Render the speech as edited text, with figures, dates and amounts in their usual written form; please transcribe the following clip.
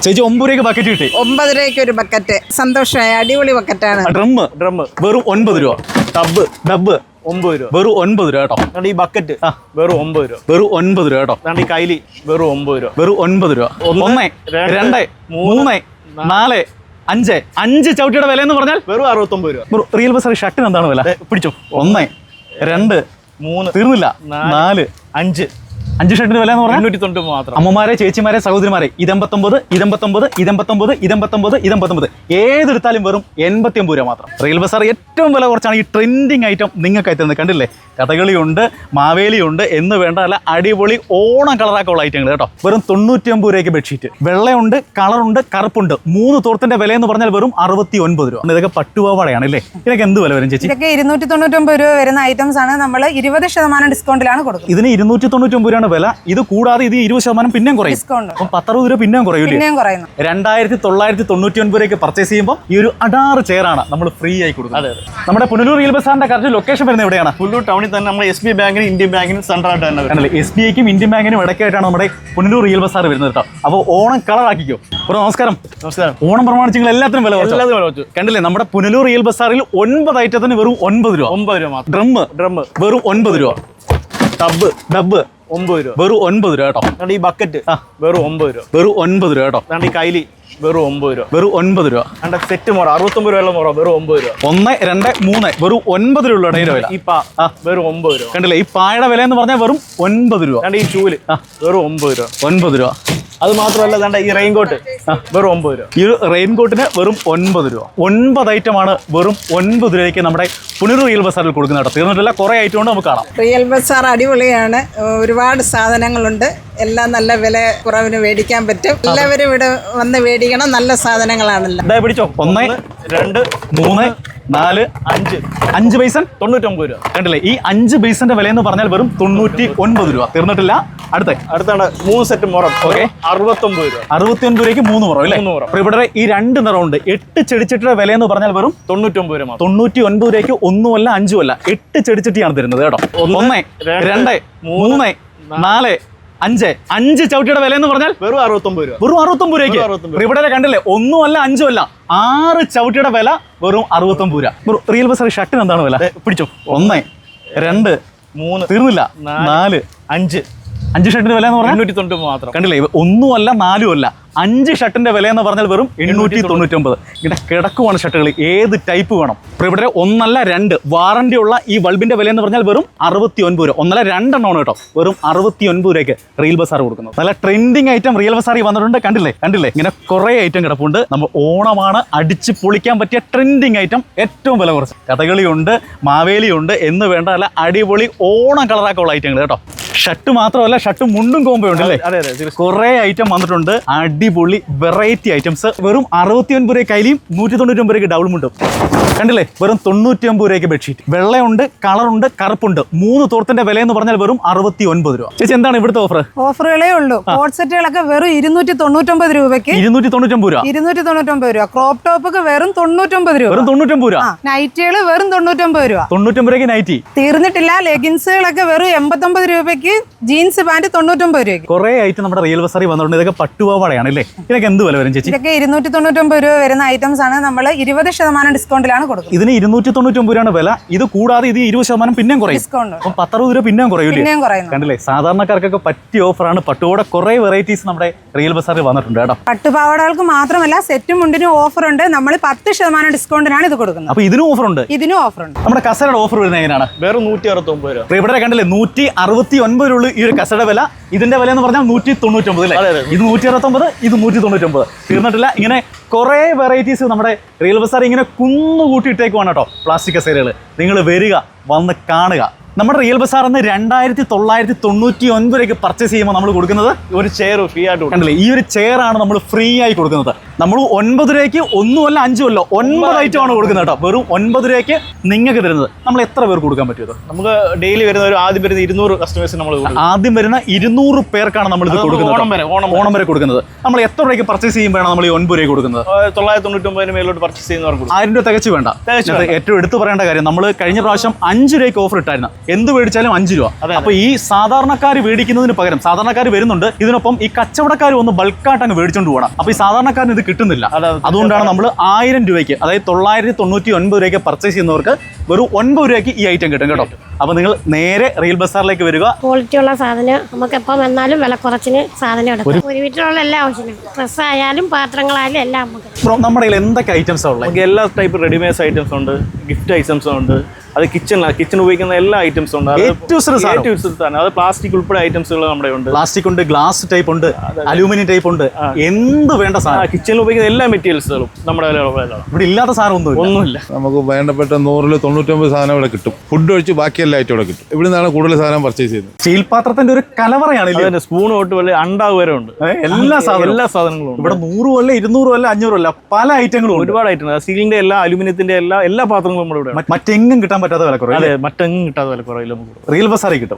ചേച്ചി 9 രൂപയ്ക്ക് ബക്കറ്റ് കിട്ടി. 9 രൂപയ്ക്ക് ഒരു ബക്കറ്റ്. സന്തോഷമായി. അടിപൊളി ബക്കറ്റാണ്. ഡ്രം വെറും 9 രൂപ. ടബ് 9 രൂപ. വെറും 9 രൂപ കേട്ടോ. ഈ ബക്കറ്റ് വെറും 9 രൂപ. വെറും 9 രൂപ കേട്ടോ. ഈ കൈലി വെറും 9 രൂപ. വെറും 9 രൂപ. 1 2 3 4 5 5 ചവിട്ടിയുടെ വില എന്ന് പറഞ്ഞാൽ വെറും 69 രൂപ. റിയൽ ബസാർ ഷർട്ടിന് എന്താണ് വില? പിടിച്ചോ. 1 2 3 തീർന്നില്ല 4 5 5 ഷർട്ടിന് വില എന്ന് പറഞ്ഞാൽ 890 മാത്രം. അമ്മമാരെ, ചേച്ചിമാരെ, സഹോദരിമാരെ, 29 ഏതെടുത്താലും വെറും 89 രൂപ മാത്രം. റിയൽ ബസാർ ഏറ്റവും വില കുറച്ചാണ് ഈ ട്രെൻഡിങ് ഐറ്റം നിങ്ങൾക്ക് തരുന്നത്. കണ്ടില്ലേ, കഥകളിയുണ്ട്, മാവേലിയുണ്ട് എന്ന് വേണ്ട അല്ല അടിപൊളി ഓണം കളറാക്കുള്ള ഐറ്റങ്ങൾ കേട്ടോ. വെറും 99 രൂപയ്ക്ക് ബെഡ്ഷീറ്റ്. വെള്ളയുണ്ട്, കളറുണ്ട്, കറുപ്പുണ്ട്. 3 തോർത്തിന്റെ വില എന്ന് പറഞ്ഞാൽ വെറും 69 രൂപ. ഇതൊക്കെ പട്ടുപാവാടയാണ് അല്ലേ? ഇതൊക്കെ എന്ത് വില വരും ചേച്ചി? ഇതൊക്കെ 299 രൂപ വരുന്ന ഐറ്റംസ് ആണ്. നമ്മൾ 20% ഡിസ്കൗണ്ടിലാണ് കൊടുക്കുന്നത്. ഇതിന് 299 രൂപയാണ് വില. ഇത് കൂടാതെ ഇത് 20% പിന്നെയും കുറയും. ഡിസ്കൗണ്ട് 10-60 രൂപ പിന്നെയും കുറയൂല്ലേ? 2999 രൂപയ്ക്ക് പർച്ചേസ് ചെയ്യുമ്പോൾ ഈ ഒരു അടാറ് ചെയറാണ് നമ്മൾ ഫ്രീ ആയി കൊടുക്കുന്നത്. നമ്മുടെ പുനലൂർ റിയൽ ബസാറിന്റെ കറക്റ്റ് ലൊക്കേഷൻ വരുന്നത് എവിടെയാണ്? പുനലൂർ ടൗണിൽ തന്നെ നമ്മൾ SBI ബാങ്കിനും ഇന്ത്യൻ ബാങ്കിനും സെൻട്രലായിട്ട് തന്നെ വരുന്നത്. SBIക്കും ഇന്ത്യൻ ബാങ്കിനും ഇടയ്ക്കായിട്ടാണ് നമ്മുടെ പുനലൂർ റിയൽ ബസാർ വരുന്നത് കേട്ടോ. അപ്പോൾ ഓണം കളറാക്കിക്കോ. നമസ്കാരം. ഓണം പ്രമാണിച്ച് എല്ലാത്തിനും വില കുറച്ചു. കണ്ടില്ലേ, നമ്മുടെ പുനലൂർ റിയൽ ബസാറിൽ 9 ഐറ്റത്തിന് വെറും 9 രൂപ. 9 രൂപ മാത്രം. ഡ്രം വെറും 9 രൂപ. ടബ് 9 രൂപ. വെറും 9 രൂപ കേട്ടോ. ഈ ബക്കറ്റ് വെറും 9 രൂപ. വെറും 9 രൂപ കേട്ടോ. ഈ കൈലി വെറും 9 രൂപ. വെറും 9 രൂപ. സെറ്റ് മുറ 69 രൂപയുള്ള മുറ വെറും 9 രൂപ. 1 2 3 വെറും 9 രൂപ വില. ഈ പാ വെറും 9 രൂപ. കണ്ടില്ലേ, ഈ പായുടെ വില എന്ന് പറഞ്ഞാൽ വെറും 9 രൂപ. ഈ ചൂല് വെറും 9 രൂപ. 9 രൂപ. അത് മാത്രമല്ല ഈ റെയിൻകോട്ട് വെറും 9 രൂപ. ഈ ഒരു റെയിൻകോട്ടിന് വെറും 9 രൂപ. 9 ഐറ്റമാണ് വെറും 9 രൂപയ്ക്ക് നമ്മുടെ പുനലൂർ റിയൽ ബസാറിൽ കൊടുക്കുന്ന കേട്ടോ. തീർന്നിട്ടില്ല, കുറെ ഐറ്റം ഉണ്ട്, നമുക്ക് കാണാം. റിയൽ ബസാർ അടിപൊളിയാണ്. ഒരുപാട് സാധനങ്ങളുണ്ട്. എല്ലാം നല്ല വില കുറവിന് മേടിക്കാൻ പറ്റും. എല്ലാവരും ഇവിടെ വന്ന് മേടിക്കണം. നല്ല സാധനങ്ങളാണല്ലോ. പിടിച്ചോ. 1 2 3 4 5 പൈസ 99 രൂപ. കണ്ടില്ലേ, ഈ 5 പൈസന്റെ വില എന്ന് പറഞ്ഞാൽ വെറും 99 രൂപ. തീർന്നിട്ടില്ല, അടുത്താണ് 3 സെറ്റ് മുറം. 69 രൂപ. 69 രൂപയ്ക്ക് 3 മുറം അല്ലേ? ഇവിടെ ഈ 2 നിറമുണ്ട്. 8 ചെടിച്ചട്ടിയുടെ വില എന്ന് പറഞ്ഞാൽ വെറും 99 രൂപ. 99 രൂപയ്ക്ക് 1 അല്ല 5 അല്ല 8 ചെടിച്ചട്ടിയാണ് തരുന്നത് കേട്ടോ. 1 2 3 4 5 ചവിട്ടിയുടെ വില എന്ന് പറഞ്ഞാൽ വെറും 69 രൂപ. വെറും 69 രൂപയ്ക്ക്. ഇവിടെ കണ്ടില്ലേ, 1 അല്ല 5 അല്ല 6 ചവിട്ടിയുടെ വില വെറും 69 രൂപ. റിയൽ ബസാർ ഷർട്ടിന് എന്താണ് വില? പിടിച്ചോ. 1 2 3 തീർന്നില്ല 4 5 ഷർട്ടിന്റെ വില എന്ന് പറഞ്ഞാൽ 890 മാത്രം. കണ്ടില്ലേ, 1 അല്ല 4 അല്ല 5 ഷർട്ടിന്റെ വില എന്ന് പറഞ്ഞാൽ വെറും 899. ഇങ്ങനെ കിടക്കുവാണ് ഷർട്ടുകൾ. ഏത് ടൈപ്പ് വേണം? ഇവിടെ 1 അല്ല 2 വാറന്റി ഉള്ള ഈ ബൾബിന്റെ വില എന്ന് പറഞ്ഞാൽ വെറും 69 രൂപ. 1 അല്ല 2 എണ്ണമാണ് കേട്ടോ. വെറും 69 രൂപയ്ക്ക് റിയൽ ബസാർ കൊടുക്കുന്നത്. നല്ല ട്രെൻഡിങ് ഐറ്റം റിയൽ ബസാറിൽ വന്നിട്ടുണ്ട്. കണ്ടില്ലേ ഇങ്ങനെ കുറെ ഐറ്റം കിടപ്പുണ്ട്. നമ്മൾ ഓണമാണ്, അടിച്ച് പൊളിക്കാൻ പറ്റിയ ട്രെൻഡിങ് ഐറ്റം, ഏറ്റവും വില കുറച്ച്. കഥകളിയുണ്ട്, മാവേലിയുണ്ട് എന്ന് വേണ്ട അല്ല അടിപൊളി ഓണം കളറാക്കുള്ള ഐറ്റങ്ങൾ കേട്ടോ. ഷർട്ട് മാത്രമല്ല, ഷർട്ടും മുണ്ടും കോമ്പോ ഉണ്ട് അല്ലേ? കുറെ ഐറ്റം വന്നിട്ടുണ്ട്. അടിപൊളി വെറൈറ്റി ഐറ്റംസ്. വെറും 69 രൂപ കൈലിയും 199 രൂപയ്ക്ക് ഡബിൾ മുണ്ടും. കണ്ടില്ലേ, വെറും 99 രൂപയ്ക്ക് ബെഡ്ഷീറ്റ്. വെള്ളയുണ്ട്, കളറുണ്ട്, കറുപ്പുണ്ട്. 3 തോർത്തിന്റെ വില എന്ന് പറഞ്ഞാൽ വെറും 69 രൂപ. ചേച്ചി, എന്താണ് ഇവിടുത്തെ ഓഫർ? ഓഫറുകളേ ഉള്ളൂ. കോട്ട് സെറ്റുകളൊക്കെ വെറും 299 രൂപയ്ക്ക്. 299 രൂപ. 299 രൂപ. ക്രോപ്പ് ടോപ്പ് ഒക്കെ വെറും 99 രൂപ. വെറും 99 രൂപ. നൈറ്റുകൾ വെറും 99 രൂപ. 99 രൂപയ്ക്ക് നൈറ്റി. തീർന്നിട്ടില്ല. ലെഗിൻസുകളൊക്കെ വെറും 89 രൂപയ്ക്ക്. ജീൻസ് പാന്റ് 99 രൂപയ്ക്ക്. കുറെ ഐറ്റം നമ്മുടെ റിയൽ ബസാറിൽ വന്നിട്ടുണ്ട്. ഇതൊക്കെ പട്ടുപാവാടയാണ് അല്ലേ? ഇതൊക്കെ എന്ത് വില വരും ചേച്ചി? ഇതൊക്കെ 299 രൂപ വരുന്ന ഐറ്റംസ് ആണ്. നമ്മൾ 20% ഡിസ്കൗണ്ടിലാണ് കൊടുക്കുന്നത്. ഇതിന് 299 രൂപയാണ് വില. ഇത് കൂടാതെ ഇത് 20% പിന്നെയും കുറയും. ഡിസ്കൗണ്ട് 10-60 രൂപ പിന്നെയും കുറയൂലേ? കണ്ടില്ലേ, സാധാരണക്കാർക്കൊക്കെ പറ്റിയ ഓഫറാണ്. പട്ടുപാവാട കുറെ വെറൈറ്റീസ് നമ്മുടെ റിയൽ ബസാറിൽ വന്നിട്ടുണ്ട് കേട്ടോ. പട്ടുപാവാടകൾക്ക് മാത്രമല്ല, സെറ്റും മുണ്ടിനും ഓഫർ ഉണ്ട്. നമ്മൾ 10% ഡിസ്കൗണ്ടിനാണ് ഇത് കൊടുക്കുന്നത്. അപ്പൊ ഇതിനും ഓഫർ ഉണ്ട്. ഇതിനും ഓഫർ ഉണ്ട്. നമ്മുടെ കസരയുടെ ഓഫർ വരുന്നത് എങ്ങനെയാണ്? വെറും 169 രൂപ. ഇവിടെ കണ്ടില്ലേ, 169 രൂപ ഈ ഒരു കസയുടെ വില. ഇതിന്റെ വില എന്ന് പറഞ്ഞാൽ 199 അല്ലേ? ഇത് 169, ഇത് 199. തീർന്നിട്ടില്ല. ഇങ്ങനെ കുറെ വെറൈറ്റീസ് നമ്മുടെ റിയൽ ബസാർ ഇങ്ങനെ കുന്നുകൂട്ടിയിട്ടേക്കുവാണ് കേട്ടോ. പ്ലാസ്റ്റിക് കസേരകൾ. നിങ്ങൾ വരിക, വന്ന് കാണുക. നമ്മുടെ റിയൽ ബസാർ 2999 രൂപയ്ക്ക് പർച്ചേസ് ചെയ്യുമ്പോൾ നമ്മൾ കൊടുക്കുന്നത് ഒരു ചെയർ ഫ്രീ ആയിട്ട്. കണ്ടില്ലേ, ഈ ഒരു ചെയറാണ് നമ്മൾ ഫ്രീ ആയി കൊടുക്കുന്നത്. നമ്മൾ 9 രൂപയ്ക്ക് 1 അല്ല 5 അല്ല 9 ഐറ്റമാണ് കൊടുക്കുന്നത് കേട്ടോ. വെറും 9 രൂപയ്ക്ക് നിങ്ങൾക്ക് തരുന്നത്. നമ്മൾ എത്ര പേർക്ക് കൊടുക്കാൻ പറ്റുമോ? നമുക്ക് ഡെയിലി വരുന്ന ആദ്യം വരുന്ന 200 കസ്റ്റമേഴ്സ് നമ്മൾ ആദ്യം വരുന്ന 200 പേർക്കാണ് നമ്മൾ ഇത് കൊടുക്കുന്നത്. ഓണം വരെ കൊടുക്കുന്നത്. നമ്മൾ എത്ര രൂപയ്ക്ക് പർച്ചേസ് ചെയ്യുമ്പോഴാണ് നമ്മൾ ഈ 9 രൂപയ്ക്ക് കൊടുക്കുന്നത്? 999 മേലോട്ട് പർച്ചേസ് ചെയ്യുന്നവർക്ക് 1000 രൂപ തികച്ചു വേണ്ട. ഏറ്റവും എടുത്തു പറയേണ്ട കാര്യം, നമ്മൾ കഴിഞ്ഞ പ്രാവശ്യം 5 രൂപയ്ക്ക് ഓഫർ ഇട്ടായിരുന്നു. എന്ത് മേടിച്ചാലും 5 രൂപ. അപ്പൊ ഈ സാധാരണക്കാർ മേടിക്കുന്നതിന് പകരം സാധാരണക്കാർ വരുന്നുണ്ട്, ഇതിനൊപ്പം ഈ കച്ചവടക്കാർ ഒന്ന് ബൾക്കായിട്ട് അങ്ങ് മേടിച്ചോണ്ട് പോകണം. അപ്പൊ ഈ സാധാരണക്കാരന് ഇത് കിട്ടുന്നില്ല. അതുകൊണ്ടാണ് നമ്മൾ 1000 രൂപയ്ക്ക്, അതായത് 999 രൂപയ്ക്ക് പർച്ചേസ് ചെയ്യുന്നവർക്ക് വെറും 9 രൂപയ്ക്ക് ഈ ഐറ്റം കിട്ടും കേട്ടോ. അപ്പൊ നിങ്ങൾ നേരെ റീൽ ബസാറിലേക്ക് വരിക. ക്വാളിറ്റി ഉള്ള സാധനം നമുക്ക് എപ്പം വന്നാലും വില കുറച്ചിന് സാധനം എടുക്കും. ഒരു വീട്ടിലുള്ള എല്ലാ ആവശ്യവും, ഡ്രസ്സ് ആയാലും പാത്രങ്ങളായാലും എല്ലാം നമുക്ക്. ബ്രോ, നമ്മുടെ കയ്യിൽ എന്തൊക്കെ ഐറ്റംസ് ഉള്ളത്? നമുക്ക് എല്ലാ ടൈപ്പ് റെഡിമെയ്ഡ് ഐറ്റംസ് ഉണ്ട്, ഗിഫ്റ്റ് ഐറ്റംസ് ഉണ്ട്, അത് കിച്ചൺ ഉപയോഗിക്കുന്ന എല്ലാ ഐറ്റംസും ഉണ്ട്. അത് പ്ലാസ്റ്റിക് ഉൾപ്പെടെ ഐറ്റംസുകൾ നമ്മുടെ ഉണ്ട്. പ്ലാസ്റ്റിക് ഉണ്ട്, ഗ്ലാസ് ടൈപ്പ് ഉണ്ട്, അലൂമിനിയം ടൈപ്പ് ഉണ്ട്, എന്ത് വേണ്ട സാധനം കിച്ചണിൽ ഉപയോഗിക്കുന്ന എല്ലാ മെറ്റീരിയൽസുകളും നമ്മുടെ ഇവിടെ ഇല്ലാത്ത സാധനം ഒന്നുമില്ല. നമുക്ക് വേണ്ടപ്പെട്ട 100-99 സാധനം ഇവിടെ കിട്ടും. ഫുഡ് ഒഴിച്ച് ബാക്കി എല്ലാ ഐറ്റം ഇവിടെ കിട്ടും. ഇവിടെ നിന്നാണ് കൂടുതൽ സാധനം പർച്ചേസ് ചെയ്യുന്നത്. സ്റ്റീൽ പാത്രത്തിന്റെ ഒരു കലവറയാണ്. സ്പൂൺ തൊട്ട് വലിയ അണ്ടാവ് വരെ ഉണ്ട്. എല്ലാ സാധനങ്ങളും ഉണ്ട്. ഇവിടെ 100 അല്ല 200 അല്ല 500 അല്ല പല ഐറ്റങ്ങളും ഒരുപാട് ഐറ്റം. സ്റ്റീലിന്റെ എല്ലാ അലുമിനിയത്തിന്റെ എല്ലാ പാത്രങ്ങളും നമ്മുടെ ഇവിടെ. മറ്റെങ്ങും കിട്ടാൻ പറ്റാത്ത വില കുറവ്. അതെ, മറ്റെങ്ങും കിട്ടാത്ത വില കുറവില്ല. റീൽ ബസാറിൽ കിട്ടും.